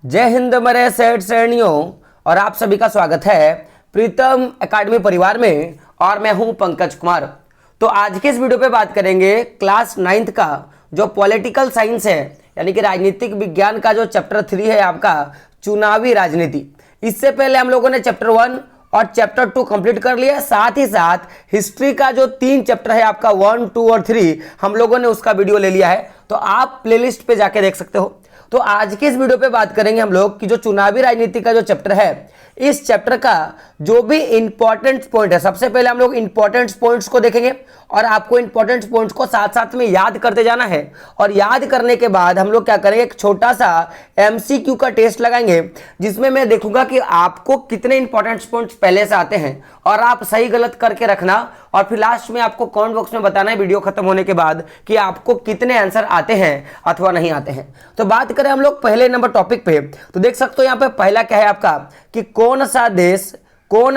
जय हिंद मेरे सेठ श्रेणियों और आप सभी का स्वागत है प्रीतम एकेडमी परिवार में। और मैं हूं पंकज कुमार। तो आज के इस वीडियो पे बात करेंगे क्लास 9th का जो पॉलिटिकल साइंस है यानी कि राजनीतिक विज्ञान का जो चैप्टर 3 है आपका चुनावी राजनीति। इससे पहले हम लोगों ने चैप्टर 1 और चैप्टर 2 कंप्लीट कर लिया। साथ ही साथ हिस्ट्री का जो 3 चैप्टर है आपका 1, 2 और 3 हम लोगों ने उसका वीडियो ले लिया है, तो आप प्लेलिस्ट पे जाके देख सकते हो। तो आज के इस वीडियो पे बात करेंगे हम लोग कि जो चुनावी राजनीति का जो चैप्टर है, इस चैप्टर का जो भी इंपॉर्टेंट पॉइंट है, सबसे पहले हम लोग इंपॉर्टेंट पॉइंट्स को देखेंगे और आपको इंपॉर्टेंट पॉइंट्स को साथ साथ में याद करते जाना है। और याद करने के बाद हम लोग क्या करेंगे, एक छोटा सा एमसीक्यू का टेस्ट लगाएंगे जिसमें मैं देखूंगा कि आपको कितने इंपॉर्टेंट पॉइंट्स पहले से आते हैं और आप सही गलत करके रखना। और फिर लास्ट में आपको कमेंट बॉक्स में बताना है वीडियो खत्म होने के बाद कि आपको कितने आंसर आते हैं अथवा नहीं आते हैं। तो बात करें हम लोग पहले नंबर टॉपिक पे, तो देख सकते हो यहाँ पे पहला क्या है आपका कि कौन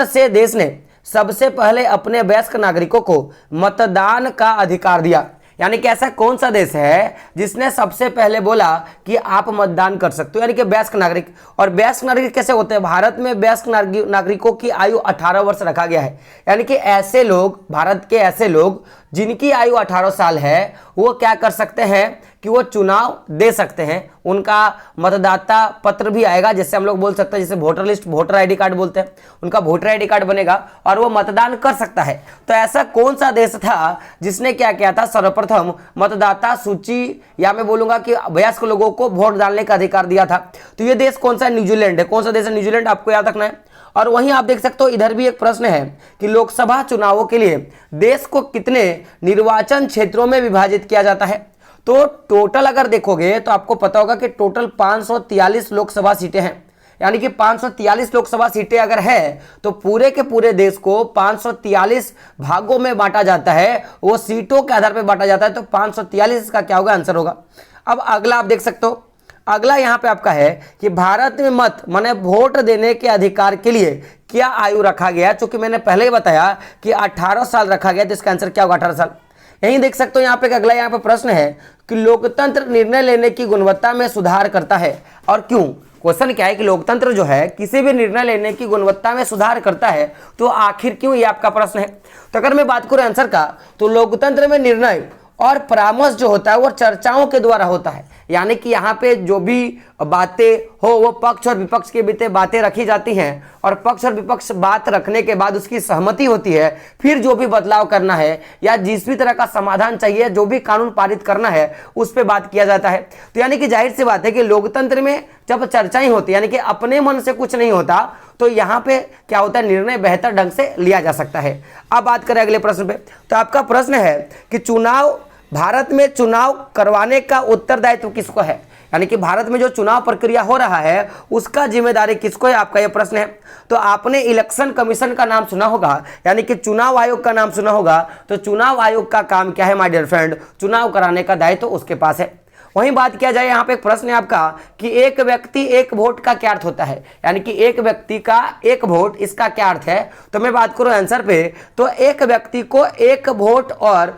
से देश ने सबसे पहले अपने वयस्क नागरिकों को मतदान का अधिकार दिया। यानी कि ऐसा कौन सा देश है जिसने सबसे पहले बोला कि आप मतदान कर सकते हो, यानी कि वयस्क नागरिक। और वयस्क नागरिक कैसे होते हैं, भारत में वयस्क नागरिकों की आयु 18 वर्ष रखा गया है। यानी कि ऐसे लोग, भारत के ऐसे लोग जिनकी आयु 18 साल है, वो क्या कर सकते हैं कि वो चुनाव दे सकते हैं। उनका मतदाता पत्र भी आएगा, जैसे हम लोग बोल सकते हैं, जैसे voter list, voter ID card बोलते हैं, उनका वोटर आईडी कार्ड बनेगा और वो मतदान कर सकता है। तो ऐसा कौन सा देश था जिसने क्या किया था, सर्वप्रथम मतदाता सूची या मैं बोलूंगा कि वयस्क लोगों को वोट डालने का अधिकार दिया था। तो ये देश कौन सा है, न्यूजीलैंड है। कौन सा देश है, न्यूजीलैंड, आपको याद रखना है। और वहीं आप देख सकते हो इधर भी एक प्रश्न है कि लोकसभा चुनावों के लिए देश को कितने निर्वाचन क्षेत्रों में विभाजित किया जाता है। तो टोटल अगर देखोगे तो आपको पता होगा कि टोटल 543 लोकसभा सीटें हैं। यानी कि 543 लोकसभा सीटें अगर है तो पूरे के पूरे देश को 543 भागों में बांटा जाता है, वो सीटों के आधार पर बांटा जाता है। तो 543 इसका क्या होगा, आंसर होगा। अब अगला आप देख सकते हो, अगला यहां पे आपका है कि भारत में मत माने वोट देने के अधिकार के लिए क्या आयु रखा गया। चूंकि मैंने पहले ही बताया कि 18 साल रखा गया, तो इसका आंसर क्या होगा, 18 साल। यहीं देख सकते हो यहाँ पे अगला यहाँ पे प्रश्न है कि लोकतंत्र निर्णय लेने की गुणवत्ता में सुधार करता है और क्यों। क्वेश्चन क्या है कि लोकतंत्र जो है किसी भी निर्णय लेने की गुणवत्ता में सुधार करता है, तो आखिर क्यों, ये आपका प्रश्न है। तो अगर मैं बात करूं आंसर का, तो लोकतंत्र में निर्णय और परामर्श जो होता है वो चर्चाओं के द्वारा होता है। यानी कि यहाँ पे जो भी बातें हो वो पक्ष और विपक्ष के बीच बातें रखी जाती हैं और पक्ष और विपक्ष बात रखने के बाद उसकी सहमति होती है। फिर जो भी बदलाव करना है या जिस भी तरह का समाधान चाहिए, जो भी कानून पारित करना है, उस पर बात किया जाता है। तो यानी कि जाहिर सी बात है कि लोकतंत्र में जब चर्चाएं होती है, यानी कि अपने मन से कुछ नहीं होता, तो यहाँ पे क्या होता है, निर्णय बेहतर ढंग से लिया जा सकता है। अब बात करें अगले प्रश्न पे, तो आपका प्रश्न है कि भारत में चुनाव करवाने का उत्तरदायित्व किसको है। यानी कि भारत में जो चुनाव प्रक्रिया हो रहा है उसका जिम्मेदारी किसको है, आपका यह प्रश्न है। तो आपने इलेक्शन कमीशन का नाम सुना होगा, यानी कि चुनाव आयोग का नाम सुना होगा। तो चुनाव आयोग का काम क्या है माय डियर फ्रेंड, चुनाव कराने का दायित्व उसके पास है। वहीं बात किया जाए, यहाँ पे एक प्रश्न है आपका कि एक व्यक्ति एक वोट का क्या अर्थ होता है। यानी कि एक व्यक्ति का एक वोट, इसका क्या अर्थ है। तो मैं बात करूं आंसर पे, तो एक व्यक्ति को एक वोट और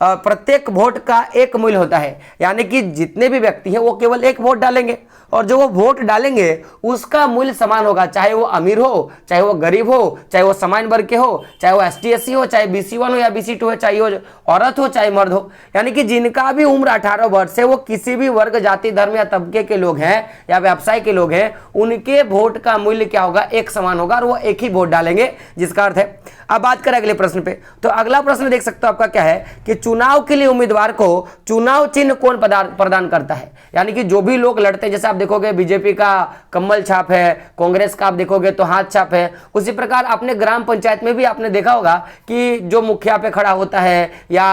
प्रत्येक वोट का एक मूल्य होता है। यानी कि जितने भी व्यक्ति हैं वो केवल एक वोट डालेंगे और जो वो वोट डालेंगे उसका मूल्य समान होगा, चाहे वो अमीर हो, चाहे वो गरीब हो, चाहे वो सामान्य वर्ग के हो, चाहे वो ST SC हो, चाहे BC1 हो या BC2 हो, चाहे वो औरत हो चाहे मर्द हो। यानी कि जिनका भी उम्र 18 वर्ष है, वो किसी भी वर्ग, जाति, धर्म या तबके के लोग हैं या व्यवसाय के लोग हैं, उनके वोट का मूल्य क्या होगा, एक समान होगा और वो एक ही वोट डालेंगे, जिसका अर्थ है। अब बात करें अगले प्रश्न पे, तो अगला प्रश्न देख सकते हो आपका क्या है कि चुनाव के लिए उम्मीदवार को चुनाव चिन्ह कौन प्रदान करता है। यानी कि जो भी लोग लड़ते हैं, जैसे आप देखोगे बीजेपी का कमल छाप है, कांग्रेस का आप देखोगे तो हाथ छाप है। उसी प्रकार अपने ग्राम पंचायत में भी आपने देखा होगा कि जो मुखिया पे खड़ा होता है, या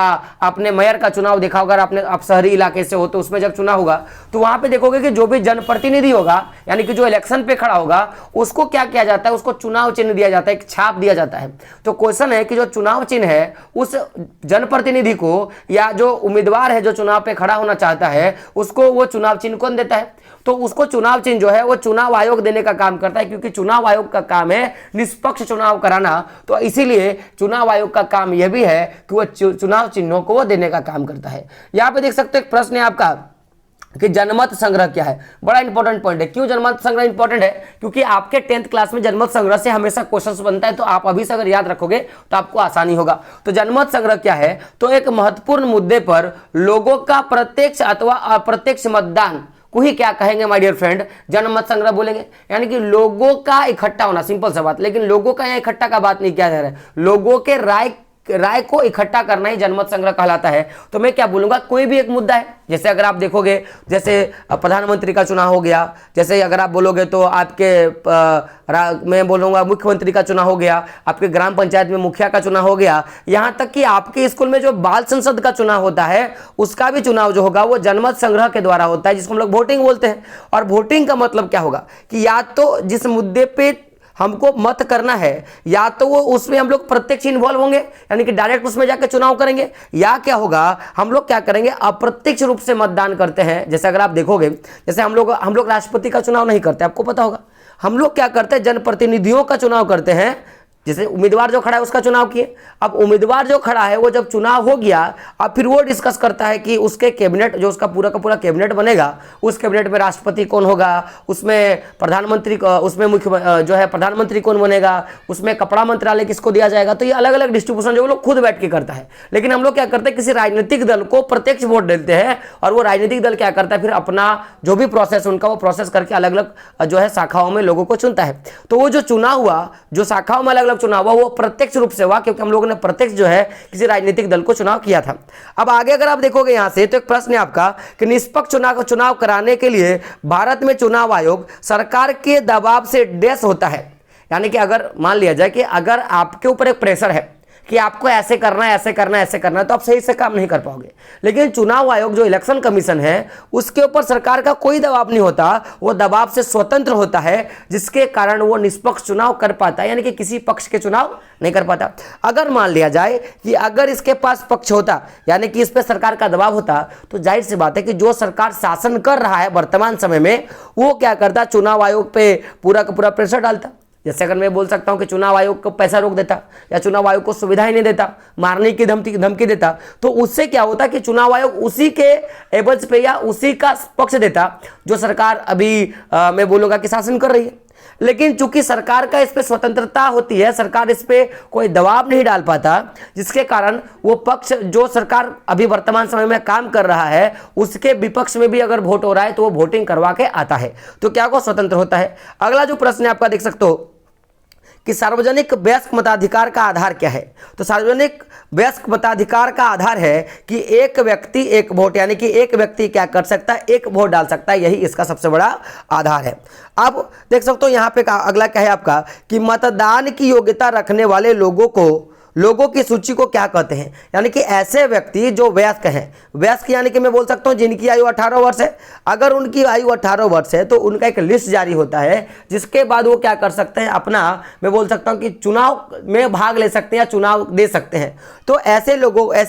आपने मेयर का चुनाव देखा होगा, आप शहरी इलाके से हो तो उसमें जब चुनाव होगा तो वहां पे देखोगे कि जो भी जनप्रतिनिधि होगा, यानी कि जो इलेक्शन पे खड़ा होगा, उसको क्या किया जाता है, उसको चुनाव चिन्ह दिया जाता है, एक छाप दिया जाता है। तो क्वेश्चन है कि जो चुनाव चिन्ह है उस जनप्रतिनिधि को या जो उम्मीदवार है जो चुनाव पे खड़ा होना चाहता है, उसको वो चुनाव चिन्ह कौन देता है। तो उसको चुनाव चिन्ह जो है वो चुनाव आयोग देने का काम करता है, क्योंकि चुनाव आयोग का काम है निष्पक्ष चुनाव कराना। तो इसीलिए चुनाव आयोग का काम यह भी है कि वो चुनाव चिन्हों को वो देने का काम करता है। यहां पे देख सकते हो एक प्रश्न है आपका कि जनमत संग्रह क्या है। बड़ा इंपॉर्टेंट पॉइंट है। क्यों जनमत संग्रह इंपॉर्टेंट है? क्योंकि आपके 10th क्लास में जनमत संग्रह से हमेशा क्वेश्चंस बनता है, तो आप अभी से अगर याद रखोगे तो आपको आसानी होगा। तो जनमत संग्रह क्या है? तो एक महत्वपूर्ण मुद्दे पर लोगों का प्रत्यक्ष अथवा अप्रत्यक्ष मतदान को ही क्या कहेंगे माय डियर फ्रेंड? जनमत संग्रह बोलेंगे। यानी कि लोगों का इकट्ठा होना, सिंपल सा बात। लेकिन लोगों का यहाँ इकट्ठा का बात नहीं किया जा रहा है, लोगों के राय को इकट्ठा करना ही जनमत संग्रह कहलाता है। तो मैं क्या बोलूंगा, कोई भी एक मुद्दा है, जैसे अगर आप देखोगे, जैसे प्रधानमंत्री का चुनाव हो गया, जैसे अगर आप बोलोगे तो आपके मैं बोलूंगा मुख्यमंत्री का चुनाव हो गया, आपके ग्राम पंचायत में मुखिया का चुनाव हो गया, यहां तक कि आपके स्कूल में जो बाल संसद का चुनाव होता है उसका भी चुनाव जो होगा वो जनमत संग्रह के द्वारा होता है, जिसको हम लोग वोटिंग बोलते हैं। और वोटिंग का मतलब क्या होगा कि या तो जिस मुद्दे पे हमको मत करना है, या तो वो उसमें हम लोग प्रत्यक्ष इन्वॉल्व होंगे, यानी कि डायरेक्ट उसमें जाकर चुनाव करेंगे, या क्या होगा हम लोग क्या करेंगे, अप्रत्यक्ष रूप से मतदान करते हैं। जैसे अगर आप देखोगे, जैसे हम लोग राष्ट्रपति का चुनाव नहीं करते, आपको पता होगा, हम लोग क्या करते हैं, जनप्रतिनिधियों का चुनाव करते हैं। जैसे उम्मीदवार जो खड़ा है उसका चुनाव किए, अब उम्मीदवार जो खड़ा है वो जब चुनाव हो गया, अब फिर वो डिस्कस करता है कि उसके कैबिनेट, जो उसका पूरा का पूरा कैबिनेट बनेगा, उस कैबिनेट में राष्ट्रपति कौन होगा, उसमें प्रधानमंत्री, उसमें मुख्य जो है प्रधानमंत्री कौन बनेगा, उसमें कपड़ा मंत्रालय किसको दिया जाएगा। तो ये अलग अलग डिस्ट्रीब्यूशन जो लोग खुद बैठ के करता है। लेकिन हम लोग क्या करते हैं, किसी राजनीतिक दल को प्रत्यक्ष वोट देते हैं, और वो राजनीतिक दल क्या करता है, फिर अपना जो भी प्रोसेस उनका वो प्रोसेस करके अलग अलग जो है शाखाओं में लोगों को चुनता है। तो वो जो चुनाव हुआ, जो शाखाओं में अलग अलग चुनाव हुआ, वो प्रत्यक्ष रूप से हुआ, क्योंकि हम लोगों ने प्रत्यक्ष जो है किसी राजनीतिक दल को चुनाव किया था। अब आगे अगर आप देखोगे यहां से, तो एक प्रश्न है आपका कि निष्पक्ष चुनाव कराने के लिए भारत में चुनाव आयोग सरकार के दबाव से डैश होता है। यानी कि अगर मान लिया जाए कि अगर आपके ऊपर एक प्रेशर है कि आपको ऐसे करना है, ऐसे करना है, ऐसे करना है, तो आप सही से काम नहीं कर पाओगे। लेकिन चुनाव आयोग जो इलेक्शन कमीशन है, उसके ऊपर सरकार का कोई दबाव नहीं होता, वो दबाव से स्वतंत्र होता है, जिसके कारण वो निष्पक्ष चुनाव कर पाता है, यानी कि किसी पक्ष के चुनाव नहीं कर पाता। अगर मान लिया जाए कि अगर इसके पास पक्ष होता, यानी कि इस पर सरकार का दबाव होता, तो जाहिर सी बात है कि जो सरकार शासन कर रहा है वर्तमान समय में, वो क्या करता, चुनाव आयोग पे पूरा का पूरा प्रेशर डालता। जैसे अगर मैं बोल सकता हूं कि चुनाव आयोग को पैसा रोक देता, या चुनाव आयोग को सुविधाएं नहीं देता, मारने की धमकी देता, तो उससे क्या होता कि चुनाव आयोग उसी के एवज पे या उसी का पक्ष देता जो सरकार अभी मैं बोलूंगा कि शासन कर रही है। लेकिन चूंकि सरकार का इस पे स्वतंत्रता होती है, सरकार इस पे कोई दबाव नहीं डाल पाता, जिसके कारण वो पक्ष जो सरकार अभी वर्तमान समय में काम कर रहा है, उसके विपक्ष में भी अगर वोट हो रहा है तो वो वोटिंग करवा के आता है। तो क्या वो स्वतंत्र होता है। अगला जो प्रश्न है आपका, देख सकते हो कि सार्वजनिक वयस्क मताधिकार का आधार क्या है। तो सार्वजनिक वयस्क मताधिकार का आधार है कि एक व्यक्ति एक वोट, यानी कि एक व्यक्ति क्या कर सकता है, एक वोट डाल सकता है, यही इसका सबसे बड़ा आधार है। अब देख सकते हो यहाँ पे अगला क्या है आपका कि मतदान की योग्यता रखने वाले लोगों की सूची को क्या कहते हैं। यानी कि ऐसे व्यक्ति जो वयस्क हैं, वयस्क यानी कि मैं बोल सकता हूं जिनकी आयु 18 वर्ष है, अगर उनकी आयु 18 वर्ष है तो उनका एक लिस्ट जारी होता है, जिसके बाद वो क्या कर सकते हैं, अपना मैं बोल सकता हूं कि चुनाव में भाग ले सकते हैं या चुनाव दे सकते हैं। तो ऐसे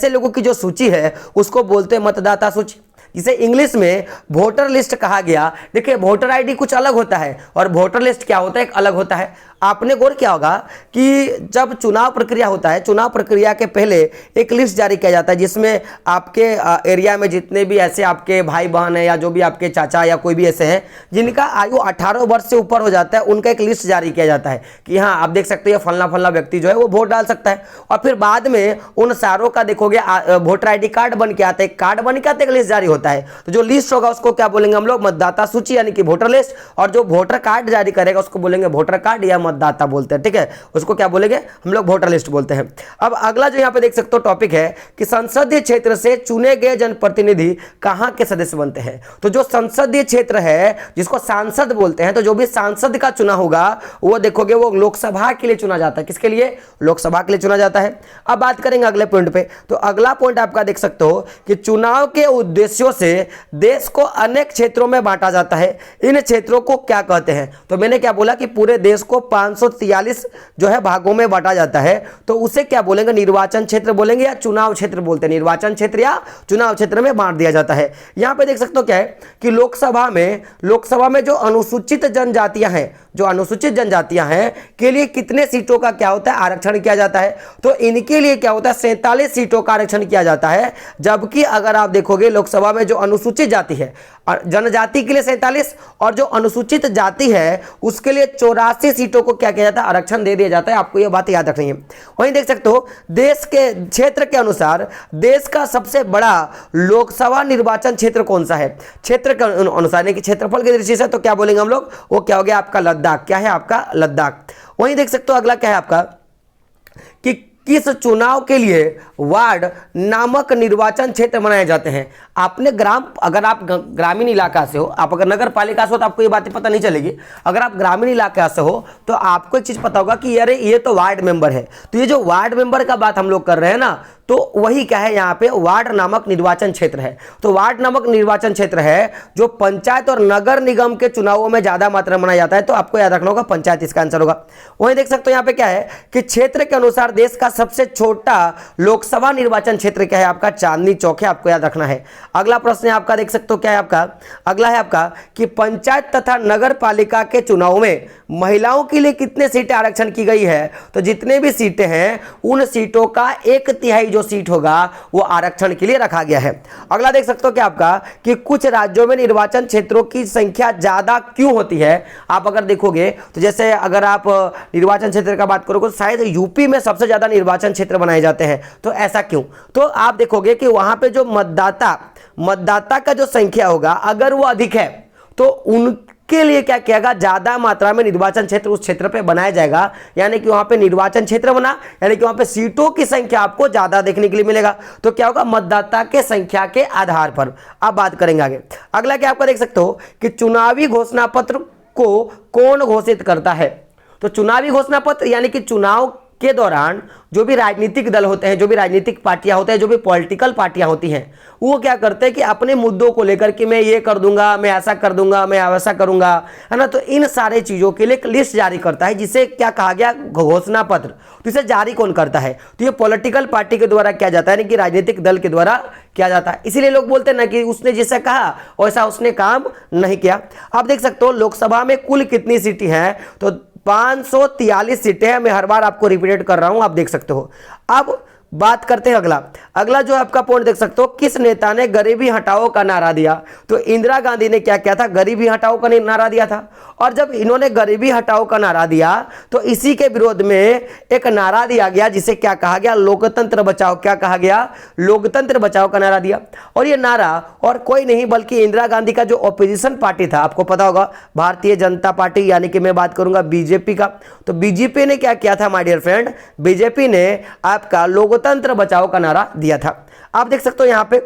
लोगों की जो सूची है उसको बोलते हैं मतदाता सूची, जिसे इंग्लिश में वोटर लिस्ट कहा गया। देखिए वोटर आईडी कुछ अलग होता है और वोटर लिस्ट क्या होता है, एक अलग होता है। आपने गौर किया होगा कि जब चुनाव प्रक्रिया होता है, चुनाव प्रक्रिया के पहले एक लिस्ट जारी किया जाता है, जिसमें आपके एरिया में जितने भी ऐसे आपके भाई बहन हैं या जो भी आपके चाचा या कोई भी ऐसे हैं जिनका आयु 18 वर्ष से ऊपर हो जाता है, उनका एक लिस्ट जारी किया जाता है कि हाँ आप देख सकते हैं फलना व्यक्ति जो है वो वोट डाल सकता है। और फिर बाद में उन सारों का देखोगे वोटर आई डी कार्ड बन के आता है, कार्ड बन के आता है, एक लिस्ट जारी होता है। तो जो लिस्ट होगा उसको क्या बोलेंगे हम लोग, मतदाता सूची यानी कि वोटर लिस्ट, और जो वोटर कार्ड जारी करेगा उसको बोलेंगे वोटर कार्ड या मतदाता बोलते हैं। ठीक है, उसको क्या बोलेंगे हम लोग, वोटर लिस्ट बोलते हैं। अब अगला जो यहाँ पे देख सकते हो टॉपिक है कि संसदीय क्षेत्र से चुने गए जनप्रतिनिधि कहां के सदस्य बनते हैं। तो जो संसदीय क्षेत्र है जिसको सांसद बोलते हैं, तो जो भी सांसद का चुनाव होगा वो देखोगे वो लोकसभा के लिए चुना जाता है। किसके लिए, लोकसभा के लिए चुना जाता है। अब बात करेंगे अगले पॉइंट पे। तो अगला पॉइंट आपका देख सकते हो कि चुनाव के उद्देश्यों से देश को अनेक क्षेत्रों में बांटा जाता है। इन क्षेत्रों को क्या कहते हैं। तो मैंने क्या बोला कि पूरे देश को 543 जो है भागों में बांटा जाता है, तो उसे क्या बोलेंगे, निर्वाचन क्षेत्र बोलेंगे या चुनाव क्षेत्र बोलते हैं। निर्वाचन क्षेत्र या चुनाव क्षेत्र में बांट दिया जाता है। यहां पे देख सकते हो क्या है कि लोकसभा में जो अनुसूचित जनजातियां हैं, जो अनुसूचित जनजातियां हैं के लिए कितने सीटों का क्या होता है, आरक्षण किया जाता है। तो इनके लिए क्या होता है, 47 सीटों का आरक्षण किया जाता है। जबकि अगर आप देखोगे लोकसभा में में जो अनुसूचित जाति है, जनजाति के लिए 47 और जो अनुसूचित जाति है उसके लिए 84 सीटों को क्या किया जाता है, आरक्षण दे दिया जाता है। आपको ये बात याद रखनी है। वहीं देख सकते हो देश के क्षेत्र के अनुसार देश का सबसे बड़ा लोकसभा निर्वाचन क्षेत्र कौन सा है, क्षेत्र के अनुसार यानी कि क्षेत्रफल की दृष्टि से तो क्या बोलेंगे हम लोग, वो क्या हो गया आपका लद्दाख। क्या है आपका लद्दाख। वहीं देख सकते हो अगला क्या है आपका कि किस चुनाव के लिए वार्ड नामक निर्वाचन क्षेत्र बनाए जाते हैं। आपने अगर आप ग्रामीण इलाका से हो, आप अगर नगर पालिका से हो तो आपको ये बातें पता नहीं चलेगी। अगर आप ग्रामीण इलाका से हो तो आपको एक चीज पता होगा कि अरे ये तो वार्ड मेंबर है। तो ये जो वार्ड मेंबर का बात हम लोग कर रहे हैं ना, तो वही क्या है यहाँ पे वार्ड नामक निर्वाचन क्षेत्र है। तो वार्ड नामक निर्वाचन क्षेत्र है जो पंचायत और नगर निगम के चुनावों में ज्यादा मात्रा में मनाया जाता है। तो आपको याद रखना होगा पंचायत इसका आंसर होगा। वहीं देख सकते हो यहाँ पे क्या है कि क्षेत्र के अनुसार देश का सबसे छोटा लोकसभा निर्वाचन क्षेत्र क्या है आपका, चांदनी चौक है। आपको याद रखना है। अगला प्रश्न है आपका, देख सकते हो क्या है आपका, अगला है आपका कि पंचायत तथा नगर पालिका के चुनाव में महिलाओं के लिए कितने सीटें आरक्षण की गई है। तो जितने भी सीटें हैं उन सीटों का 1/3 जो सीट होगा वो आरक्षण के लिए रखा गया है। अगला देख सकते हो क्या आपका कि कुछ राज्यों में निर्वाचन क्षेत्रों की संख्या ज्यादा क्यों होती है। आप अगर देखोगे तो जैसे अगर आप निर्वाचन क्षेत्र का बात करोगे तो शायद यूपी में सबसे ज्यादा निर्वाचन क्षेत्र बनाए जाते हैं। तो ऐसा क्यों, तो आप देखोगे कि वहां पे जो मतदाता का जो संख्या होगा अगर वो अधिक है तो उनके लिए क्या किया गया, ज्यादा मात्रा में निर्वाचन क्षेत्र उस क्षेत्र पे बनाया जाएगा। यानी कि वहां पे निर्वाचन क्षेत्र बना यानी कि वहां पे सीटों की संख्या आपको ज्यादा देखने के लिए मिलेगा। तो क्या होगा, मतदाता के संख्या के आधार पर। अब बात करेंगे आगे। अगला क्या आपका देख सकते हो कि चुनावी घोषणा पत्र को कौन घोषित करता है। तो चुनावी घोषणा पत्र यानी कि चुनाव के दौरान जो भी राजनीतिक दल होते हैं, जो भी राजनीतिक पार्टियां होते हैं, जो भी पॉलिटिकल पार्टियां होती हैं, वो क्या करते हैं कि अपने मुद्दों को लेकर कि मैं ये कर दूंगा, मैं ऐसा कर दूंगा, मैं वैसा करूंगा, है ना। तो इन सारे चीजों के लिए एक लिस्ट जारी करता है जिसे क्या कहा गया, घोषणा पत्र। तो इसे जारी कौन करता है, तो ये पॉलिटिकल पार्टी के द्वारा किया जाता है, यानी कि राजनीतिक दल के द्वारा किया जाता है। इसीलिए लोग बोलते हैं ना कि उसने जैसा कहा वैसा उसने काम नहीं किया। आप देख सकते हो लोकसभा में कुल कितनी सीटें हैं, तो 543 सीटें हैं। मैं हर बार आपको रिपीट कर रहा हूं, आप देख सकते हो। अब बात करते हैं अगला जो आपका पॉइंट देख सकते हो, किस नेता ने गरीबी हटाओ का नारा दिया। तो इंदिरा गांधी ने क्या किया था, गरीबी हटाओ का नारा दिया था। और जब इन्होंने गरीबी हटाओ का नारा दिया तो इसी के विरोध में एक नारा दिया गया जिसे क्या कहा गया, लोकतंत्र बचाओ। क्या कहा गया, लोकतंत्र बचाओ का नारा दिया। और ये नारा और कोई नहीं बल्कि इंदिरा गांधी का जो ऑपोजिशन पार्टी था, आपको पता होगा भारतीय जनता पार्टी, यानी कि मैं बात करूंगा बीजेपी का। तो बीजेपी ने क्या किया था माय डियर फ्रेंड, बीजेपी ने आपका लोकतंत्र बचाओ का नारा दिया था। आप देख सकते हो यहां पे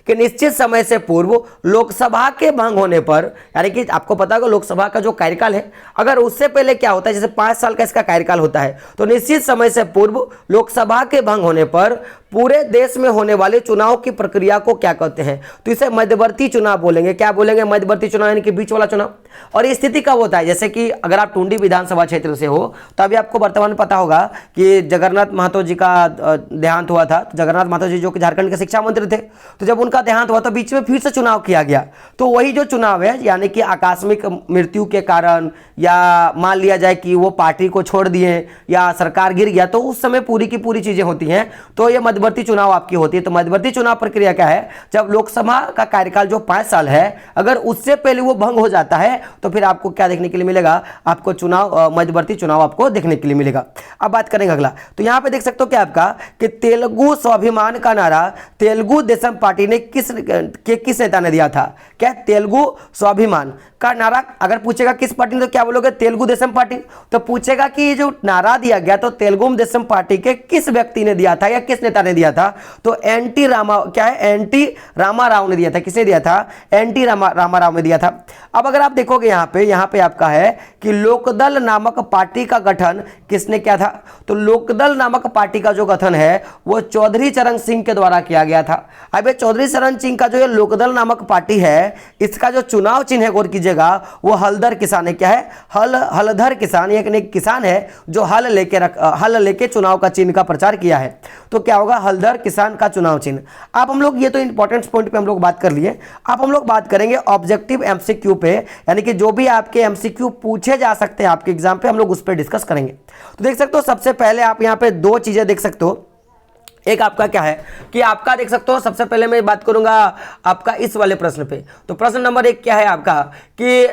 कि निश्चित समय से पूर्व लोकसभा के भंग होने पर, यानी कि आपको पता होगा लोकसभा का जो कार्यकाल है, अगर उससे पहले क्या होता है, जैसे 5 साल का इसका कार्यकाल होता है, तो निश्चित समय से पूर्व लोकसभा के भंग होने पर पूरे देश में होने वाले चुनाव की प्रक्रिया को क्या कहते हैं, तो इसे मध्यवर्ती चुनाव बोलेंगे। क्या बोलेंगे, मध्यवर्ती चुनाव, यानी कि बीच वाला चुनाव। और ये स्थिति कब होता है, जैसे कि अगर आप टुंडी विधानसभा क्षेत्र से हो तो अभी आपको वर्तमान पता होगा कि जगन्नाथ महतो जी का देहांत हुआ था। जगन्नाथ महतो जी जो कि झारखंड के शिक्षा मंत्री थे, तो जब उनका देहांत हुआ तो बीच में फिर से चुनाव किया गया। तो वही जो चुनाव है, यानी कि आकस्मिक मृत्यु के कारण या मान लिया जाए कि वो पार्टी को छोड़ दिए या सरकार गिर गया, तो उस समय पूरी की पूरी चीजें होती हैं। तो ये मध्यवर्ती चुनाव आपकी होती है। तो मध्यवर्ती चुनाव प्रक्रिया क्या है, जब लोकसभा का कार्यकाल जो 5 साल है अगर उससे पहले वो भंग हो जाता है तो फिर आपको क्या देखने के लिए मिलेगा, आपको चुनाव, मध्यवर्ती चुनाव आपको देखने के लिए मिलेगा। अब बात करेंगे अगला। तो यहां पे देख सकते हो क्या आपका कि तेलुगु स्वाभिमान का नारा तेलुगु देशम पार्टी ने किस नेता ने दिया था। क्या, तेलुगु स्वाभिमान का नारा अगर पूछेगा किस पार्टी ने, तो क्या बोलोगे, तेलुगु देशम पार्टी। तो पूछेगा कि ये जो नारा दिया गया तो तेलुगु देशम पार्टी के किस व्यक्ति ने दिया था या किस नेता ने दिया था, तो एनटी रामा राव ने दिया था। किसने दिया था, एनटी रामा राव ने दिया था। अब अगर आप देखोगे यहाँ पे आपका है कि लोकदल नामक पार्टी का गठन किसने किया था, तो लोकदल नामक पार्टी का जो गठन है वो चौधरी चरण सिंह के द्वारा किया गया था। अब ये चौधरी चरण सिंह का जो ये लोकदल नामक पार्टी है, इसका जो चुनाव चिन्ह है, गौर कीजिएगा, वो हलधर किसान है। क्या है, हलधर किसान, एक किसान है जो हल लेके चुनाव का चिन्ह का प्रचार किया है। तो क्या होगा, हलधर किसान का चुनाव चिन्ह। अब हम लोग ये तो इंपॉर्टेंट पॉइंट पे हम लोग बात कर लिए। अब हम लोग बात करेंगे ऑब्जेक्टिव एमसीक्यू पे, यानी कि जो भी आपके एमसीक्यू पूछे जा सकते हैं आपके एग्जाम पे, हम लोग उस पर डिस्कस करेंगे। तो देख सकते हो सबसे पहले आप यहाँ पे 2 चीजें देख सकते हो। एक आपका क्या है कि आपका देख सकते हो, सबसे पहले मैं बात करूंगा आपका इस वाले प्रश्न पे। तो प्रश्न नंबर 1 क्या है आपका कि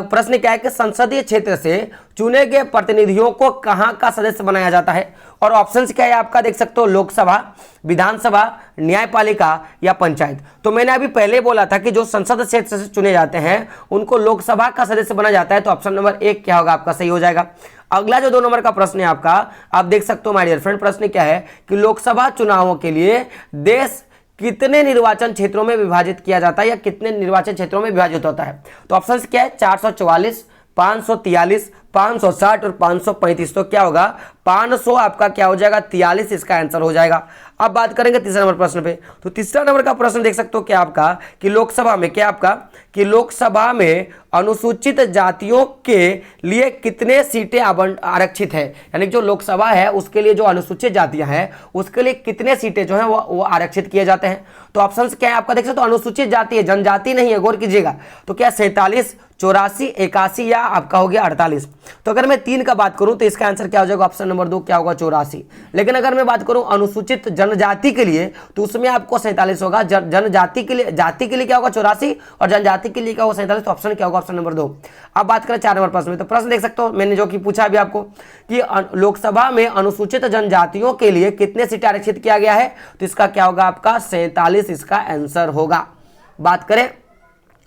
प्रश्न क्या है कि संसदीय क्षेत्र से चुने गए प्रतिनिधियों को कहां का सदस्य बनाया जाता है। और ऑप्शंस क्या है आपका देख सकते हो, लोकसभा, विधानसभा, न्यायपालिका या पंचायत। तो मैंने अभी पहले बोला था कि जो संसद क्षेत्र से चुने जाते हैं उनको लोकसभा का सदस्य बना जाता है। तो ऑप्शन नंबर 1 क्या होगा आपका, सही हो जाएगा। अगला जो 2 नंबर का प्रश्न है आपका, आप देख सकते हो माय डियर फ्रेंड, प्रश्न क्या है कि लोकसभा चुनावों के लिए देश कितने निर्वाचन क्षेत्रों में विभाजित किया जाता है या कितने निर्वाचन क्षेत्रों में विभाजित होता है। तो ऑप्शन क्या है, 444, 543, 560 और 535। तो क्या होगा, 500 आपका क्या हो जाएगा, 43 इसका आंसर हो जाएगा। अब बात करेंगे तीसरा नंबर प्रश्न पे। तो तीसरा नंबर का प्रश्न देख सकते हो क्या आपका कि लोकसभा में क्या आपका कि लोकसभा में अनुसूचित जातियों के लिए कितने सीटें आरक्षित है, यानी जो लोकसभा है उसके लिए जो अनुसूचित जातियां हैं उसके लिए कितने सीटें जो है वो आरक्षित किए जाते हैं। तो ऑप्शन क्या है आपका देख सकते हो, अनुसूचित जाति है, जनजाति नहीं है, गौर कीजिएगा। तो क्या 47, 84, 81 या आपका हो गया 48। तो अगर मैं 3 का बात करूं तो इसका आंसर क्या हो जाएगा, ऑप्शन नंबर 2 क्या होगा, 84। लेकिन अगर मैं बात करूं अनुसूचित जनजाति के लिए तो उसमें आपको 47 होगा। जनजाति के लिए, जाति के लिए क्या होगा 84 और जनजाति के लिए क्या होगा 47। तो ऑप्शन क्या होगा, ऑप्शन नंबर 2। अब बात करें 4 नंबर प्रश्न में। तो प्रश्न देख सकते हो मैंने जो कि पूछा अभी आपको कि लोकसभा में अनुसूचित जनजातियों के लिए कितने सीटें आरक्षित किया गया है। तो इसका क्या होगा आपका 47 इसका आंसर होगा। बात करें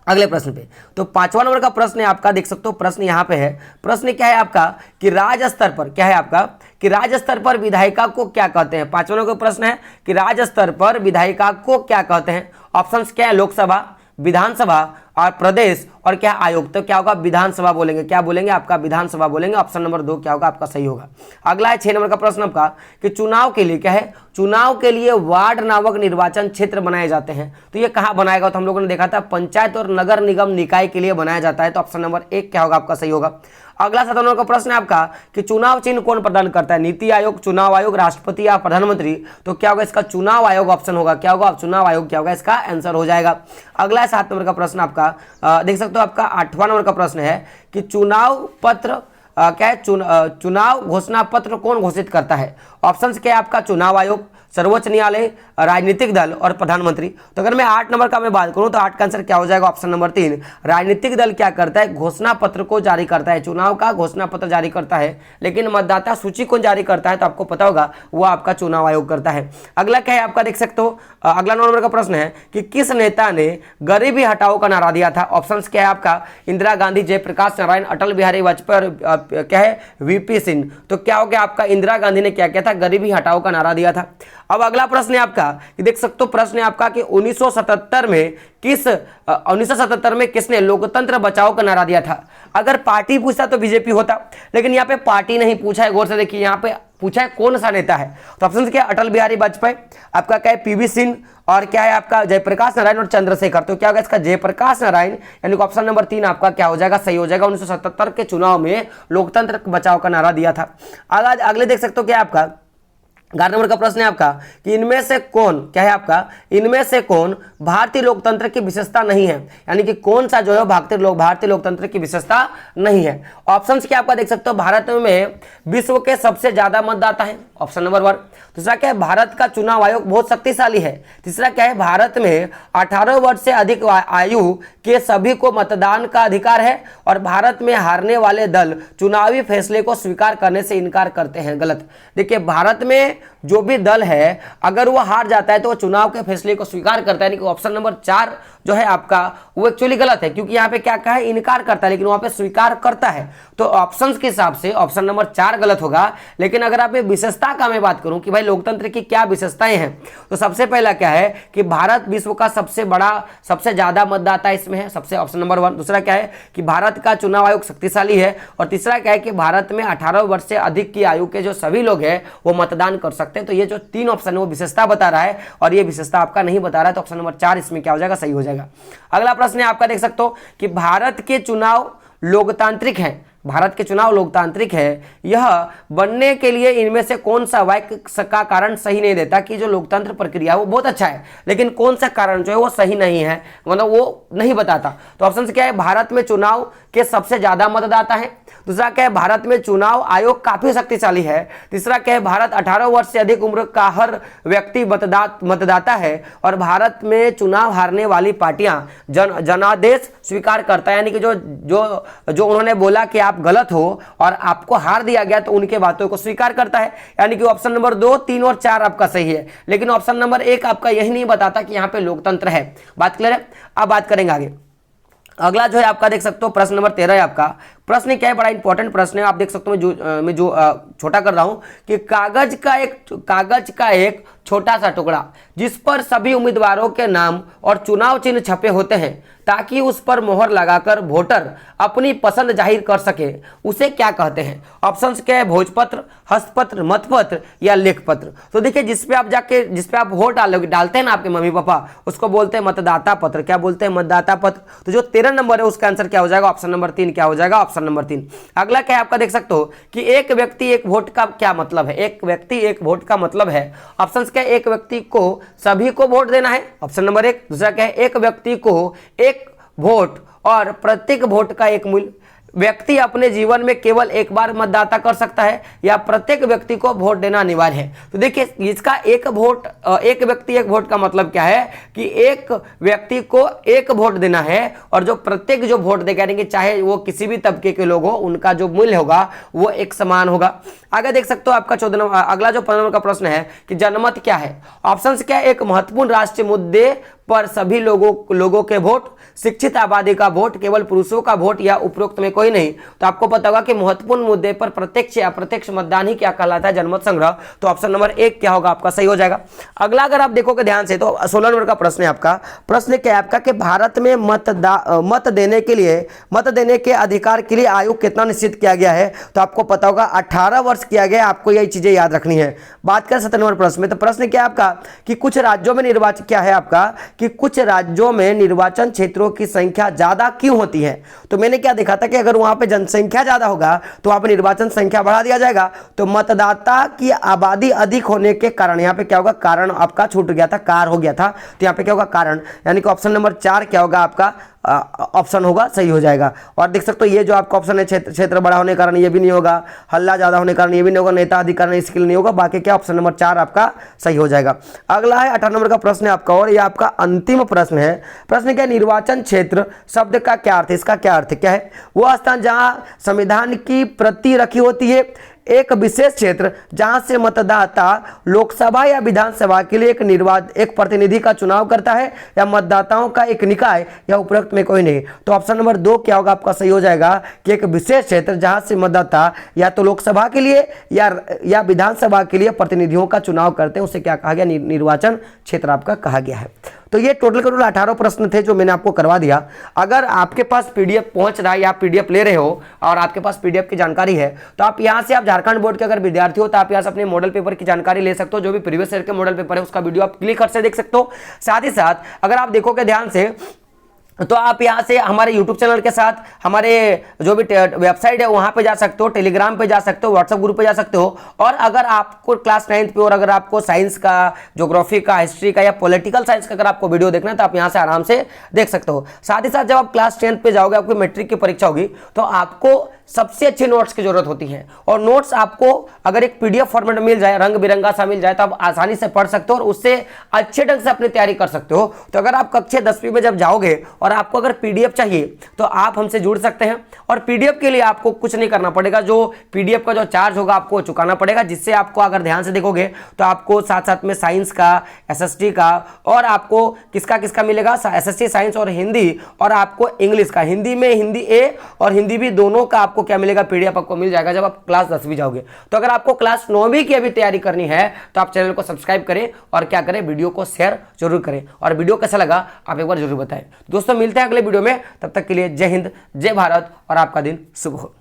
अगले प्रश्न पे। तो 5वां नंबर का प्रश्न है आपका देख सकते हो, प्रश्न यहां पे है। प्रश्न क्या है आपका कि राज्य स्तर पर क्या है आपका कि राज्य स्तर पर विधायिका को क्या कहते हैं। 5वां नंबर का प्रश्न है कि राज्य स्तर पर विधायिका को क्या कहते हैं। ऑप्शंस क्या है, लोकसभा, विधानसभा और प्रदेश और क्या आयोग। तो क्या होगा, विधानसभा बोलेंगे। क्या बोलेंगे आपका, विधानसभा बोलेंगे। ऑप्शन नंबर 2 क्या होगा आपका, सही होगा। अगला है 6 नंबर का प्रश्न आपका कि चुनाव के लिए क्या है, चुनाव के लिए वार्ड नामक निर्वाचन क्षेत्र बनाए जाते हैं। तो ये कहाँ बनाएगा, तो हम लोगों ने देखा था पंचायत और नगर निगम निकाय के लिए बनाया जाता है। तो ऑप्शन नंबर 1 क्या होगा आपका, सही होगा। अगला 7 नंबर का प्रश्न है आपका कि चुनाव चिन्ह कौन प्रदान करता है, नीति आयोग, चुनाव आयोग, राष्ट्रपति या प्रधानमंत्री। तो क्या होगा इसका, चुनाव आयोग ऑप्शन होगा। क्या होगा, चुनाव आयोग क्या होगा इसका आंसर हो जाएगा। अगला है 7 नंबर का प्रश्न आपका देख सकते हो, आपका 8वां नंबर का प्रश्न है कि चुनाव पत्र क्या है, चुनाव घोषणा पत्र कौन घोषित करता है। ऑप्शंस क्या है आपका, चुनाव आयोग, सर्वोच्च न्यायालय, राजनीतिक दल और प्रधानमंत्री। तो अगर मैं 8 नंबर का मैं बात करूं तो 8 का आंसर क्या हो जाएगा, ऑप्शन नंबर 3। राजनीतिक दल क्या करता है, घोषणा पत्र को जारी करता है, चुनाव का घोषणा पत्र जारी करता है। लेकिन मतदाता सूची कौन जारी करता है, तो आपको पता होगा वो आपका चुनाव आयोग करता है। अगला क्या है आपका देख सकते हो, अगला 9 नंबर का प्रश्न है कि किस नेता ने गरीबी हटाओ का नारा दिया था। ऑप्शन क्या है आपका, इंदिरा गांधी, जयप्रकाश नारायण, अटल बिहारी वाजपेयी, क्या है वीपी सिंह। तो क्या हो गया आपका, इंदिरा गांधी ने क्या किया था, गरीबी हटाओ का नारा दिया था। अब अगला प्रश्न है आपका कि देख सकते हो, प्रश्न है आपका कि 1977 में किसने लोकतंत्र बचाओ का नारा दिया था। अगर पार्टी पूछता तो बीजेपी होता, लेकिन यहाँ पे पार्टी नहीं पूछा है, गौर से देखिए यहाँ पे पूछा है कौन सा नेता है। तो ऑप्शन क्या है, अटल बिहारी वाजपेयी, आपका क्या है पीवी सिंह और क्या है आपका जयप्रकाश नारायण और चंद्रशेखर। तो क्या होगा इसका जयप्रकाश नारायण, यानी कि ऑप्शन नंबर 3 आपका क्या हो जाएगा, सही हो जाएगा। 1977 के चुनाव में लोकतंत्र बचाओ का नारा दिया था। अगले देख सकते हो क्या आपका 11 नंबर का प्रश्न है आपका कि इनमें से कौन क्या है आपका, इनमें से कौन भारतीय लोकतंत्र की विशेषता नहीं है, यानी कि कौन सा जो है भारतीय लोकतंत्र की विशेषता नहीं है। ऑप्शंस क्या आपका देख सकते हो, भारत में विश्व के सबसे ज्यादा मतदाता है, ऑप्शन नंबर 1। दूसरा क्या है, भारत का चुनाव आयोग बहुत शक्तिशाली है। तीसरा क्या है, भारत में 18 वर्ष से अधिक आयु के सभी को मतदान का अधिकार है और भारत में हारने वाले दल चुनावी फैसले को स्वीकार करने से इनकार करते हैं। गलत। देखिए भारत में जो भी दल है अगर वो हार जाता है तो वो चुनाव के फैसले को स्वीकार करता है, यानी कि ऑप्शन नंबर 4 जो है आपका वो एक्चुअली गलत है, क्योंकि यहाँ पे क्या कहा है, इनकार करता है, लेकिन वहां पे स्वीकार करता है। तो ऑप्शंस के हिसाब से ऑप्शन नंबर 4 गलत होगा। लेकिन अगर आप विशेषता का मैं बात करूं कि भाई लोकतंत्र की क्या विशेषताएं हैं, तो सबसे पहला क्या है कि भारत विश्व का सबसे बड़ा, सबसे ज्यादा मतदाता इसमें है, सबसे ऑप्शन नंबर 1। दूसरा क्या है कि भारत का चुनाव आयोग शक्तिशाली है और तीसरा क्या है कि भारत में 18 वर्ष से अधिक की आयु के जो सभी लोग हैं वो मतदान कर सकते हैं। तो ये जो 3 ऑप्शन है वो विशेषता बता रहा है और ये विशेषता आपका नहीं बता रहा है, तो ऑप्शन नंबर 4 इसमें क्या हो जाएगा, सही हो जाएगा। अगला प्रश्न है आपका देख सकते हो कि भारत के चुनाव लोकतांत्रिक है, भारत के चुनाव लोकतांत्रिक है, यह बनने के लिए इनमें से कौन सा वाक्य का कारण सही नहीं देता कि जो लोकतंत्र प्रक्रिया है वो बहुत अच्छा है, लेकिन कौन सा कारण जो है वो सही नहीं है, मतलब वो नहीं बताता। तो ऑप्शन क्या है, भारत में चुनाव के सबसे ज्यादा मतदाता है। दूसरा क्या है, भारत में चुनाव आयोग काफी शक्तिशाली है। तीसरा क्या है, भारत 18 वर्ष से अधिक उम्र का हर व्यक्ति मतदाता है। और भारत में चुनाव हारने वाली पार्टियां जनादेश स्वीकार करता है, यानी कि जो जो जो उन्होंने बोला कि आप गलत हो और आपको हार दिया गया तो उनके बातों को स्वीकार करता है। यानी कि ऑप्शन नंबर 2, 3 और 4 आपका सही है, लेकिन ऑप्शन नंबर 1 आपका यही नहीं बताता कि यहाँ पे लोकतंत्र है। बात क्लियर है? अब बात करेंगे आगे। अगला जो है आपका देख सकते हो प्रश्न नंबर 13 है आपका। प्रश्न क्या है, बड़ा इंपॉर्टेंट प्रश्न है, आप देख सकते हो मैं जो छोटा कर रहा हूं कि कागज का एक छोटा सा टुकड़ा जिस पर सभी उम्मीदवारों के नाम और चुनाव चिन्ह छपे होते हैं ताकि उस पर मोहर लगाकर वोटर अपनी पसंद जाहिर कर सके, उसे क्या कहते हैं? ऑप्शंस क्या है, भोजपत्र, हस्तपत्र, मतपत्र या लेखपत्र। तो देखिए जिस पे आप वोट डालते हैं ना आपके मम्मी पापा, उसको बोलते हैं मतदाता पत्र। क्या बोलते हैं? मतदाता पत्र। तो जो 13 नंबर है उसका आंसर क्या हो जाएगा? ऑप्शन नंबर 3 क्या हो जाएगा? Option number 3। अगला क्या है आपका देख सकते हो कि एक व्यक्ति एक वोट का क्या मतलब है? एक व्यक्ति एक वोट का मतलब है, ऑप्शन क्या है, एक व्यक्ति को सभी को वोट देना है, ऑप्शन नंबर 1। दूसरा क्या है, एक व्यक्ति को एक वोट और प्रत्येक वोट का एक मूल्य, व्यक्ति अपने जीवन में केवल एक बार मतदाता कर सकता है, या प्रत्येक व्यक्ति को वोट देना अनिवार्य है। तो देखिए इसका एक व्यक्ति एक वोट का मतलब क्या है कि एक व्यक्ति को एक वोट देना है और जो प्रत्येक जो वोट देगा, यानी कि चाहे वो किसी भी तबके के लोग हो, उनका जो मूल्य होगा वो एक समान होगा। आगे देख सकते हो आपका 14 नंबर, अगला जो 15 नंबर का प्रश्न है कि जनमत क्या है? ऑप्शन क्या है, एक महत्वपूर्ण राष्ट्रीय मुद्दे पर सभी लोगों के वोट, शिक्षित आबादी का वोट, केवल पुरुषों का वोट या उपरोक्त में कोई नहीं। तो आपको पता होगा कि महत्वपूर्ण मुद्दे पर प्रत्यक्ष या अप्रत्यक्ष मतदान ही क्या कहलाता है? जनमत संग्रह। तो ऑप्शन नंबर 1 क्या होगा आपका? सही हो जाएगा। अगला अगर आप देखोगे ध्यान से तो 16 नंबर का प्रश्न है आपका। प्रश्न क्या है आपका कि भारत में मत देने के अधिकार के लिए आयु कितना निश्चित किया गया है? तो आपको पता होगा 18 वर्ष किया गया। आपको यही चीजें याद रखनी है। बात करें 17 नंबर प्रश्न में, तो प्रश्न क्या है आपका कि कुछ राज्यों में निर्वाचन क्या है आपका कि कुछ राज्यों में निर्वाचन क्षेत्रों की संख्या ज्यादा क्यों होती है? तो मैंने क्या देखा था कि अगर वहां पे जनसंख्या ज्यादा होगा तो वहां पे निर्वाचन संख्या बढ़ा दिया जाएगा। तो मतदाता की आबादी अधिक होने के कारण यहाँ पे क्या होगा? कारण आपका छूट गया था, कार हो गया था। तो यहाँ पे क्या होगा? कारण, यानी कि ऑप्शन नंबर 4 क्या होगा आपका? ऑप्शन होगा, सही हो जाएगा। और देख सकते हो ये जो आपका ऑप्शन है क्षेत्र बड़ा होने के कारण ये भी नहीं होगा, हल्ला ज्यादा होने के कारण ये भी नहीं होगा, नेता अधिकार नहीं, स्किल नहीं होगा। बाकी क्या ऑप्शन नंबर 4 आपका सही हो जाएगा। अगला है 18 नंबर का प्रश्न है आपका, और ये आपका अंतिम प्रश्न है। प्रश्न क्या है, निर्वाचन क्षेत्र शब्द का क्या अर्थ है? इसका क्या अर्थ क्या है? वो स्थान जहां संविधान की प्रति रखी होती है, एक विशेष क्षेत्र जहां से मतदाता लोकसभा या विधानसभा के लिए एक प्रतिनिधि का चुनाव करता है, या मतदाताओं का एक निकाय, या उपरोक्त में कोई नहीं। तो ऑप्शन नंबर 2 क्या होगा आपका? सही हो जाएगा कि एक विशेष क्षेत्र जहां से मतदाता या तो लोकसभा के लिए या विधानसभा के लिए प्रतिनिधियों का चुनाव करते हैं, उसे क्या कहा गया? निर्वाचन क्षेत्र आपका कहा गया है। तो ये टोटल 18 प्रश्न थे जो मैंने आपको करवा दिया। अगर आपके पास पीडीएफ पहुंच रहा है या पीडीएफ ले रहे हो और आपके पास पीडीएफ की जानकारी है, तो आप यहां से, आप झारखंड बोर्ड के अगर विद्यार्थी हो तो आप यहां से अपने मॉडल पेपर की जानकारी ले सकते हो। जो भी प्रीवियस ईयर के मॉडल पेपर है उसका वीडियो आप क्लिक कर से देख सकते हो। साथ ही साथ अगर आप देखोगे ध्यान से तो आप यहाँ से हमारे YouTube चैनल के साथ हमारे जो भी वेबसाइट है वहाँ पे जा सकते हो, टेलीग्राम पे जा सकते हो, व्हाट्सएप ग्रुप पे जा सकते हो। और अगर आपको क्लास 9th पे और अगर आपको साइंस का, ज्योग्राफी का, हिस्ट्री का या पॉलिटिकल साइंस का अगर आपको वीडियो देखना है तो आप यहाँ से आराम से देख सकते हो। साथ ही साथ जब आप क्लास 10th पे जाओगे, आपकी मैट्रिक की परीक्षा होगी, तो आपको सबसे अच्छे नोट्स की जरूरत होती है। और नोट्स आपको अगर एक पीडीएफ फॉर्मेट में मिल जाए, रंग बिरंगा सा मिल जाए, तो आप आसानी से पढ़ सकते हो और उससे अच्छे ढंग से अपनी तैयारी कर सकते हो। तो अगर आप कक्षा 10वीं में जब जाओगे और आपको अगर पीडीएफ चाहिए तो आप हमसे जुड़ सकते हैं। और पीडीएफ के लिए आपको कुछ नहीं करना पड़ेगा, जो पीडीएफ का जो चार्ज होगा आपको चुकाना पड़ेगा, जिससे आपको अगर ध्यान से देखोगे तो आपको साथ साथ में साइंस का, एसएसटी का, और आपको किसका किसका मिलेगा? एसएसटी, साइंस और हिंदी, और आपको इंग्लिश का, हिंदी में हिंदी ए और हिंदी भी दोनों का आपको क्या मिलेगा? पीडीएफ आपको मिल जाएगा जब आप क्लास 10वीं जाओगे। तो अगर आपको क्लास 9वीं की अभी तैयारी करनी है तो आप चैनल को सब्सक्राइब करें और क्या करें? वीडियो को शेयर जरूर करें। और वीडियो कैसा लगा आप एक बार जरूर बताएं। दोस्तों मिलते हैं अगले वीडियो में, तब तक के लिए जय हिंद, जय भारत और आपका दिन शुभ हो।